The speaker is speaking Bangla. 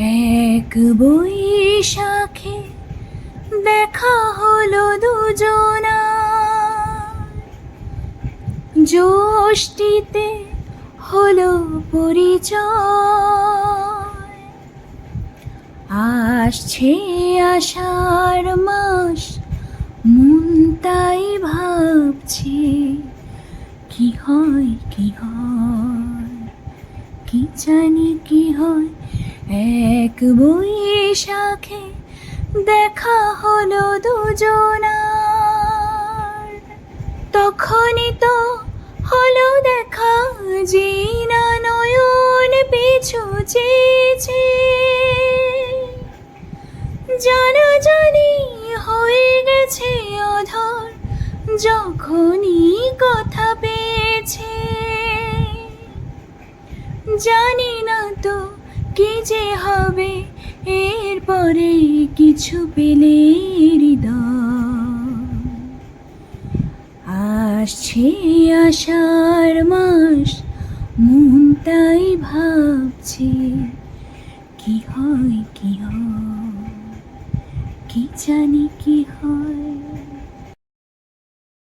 এক বৈশাখে দেখা হলো দুজনা, জ্যৈষ্ঠীতে হলো পরিচয়। আসছে আষাঢ় মাস, মন তাই ভাবছে কি হয় কি হয়, কি জানি কি হয়। এক বৈশাখে দেখা হলো দুজনার, তখনই তো হলো দেখা যে না নয়ন পিছু চেয়েছে। জানাজানি হয়ে গেছে অধর যখনই কথা পেয়েছে। জানি না তো কি যে হবে এরপরে, কিছু পেলে হৃদয়। আসছে আষাঢ় মাস, মন তাই ভাবছে কি হয় কি হয়, কি জানি কি হয়।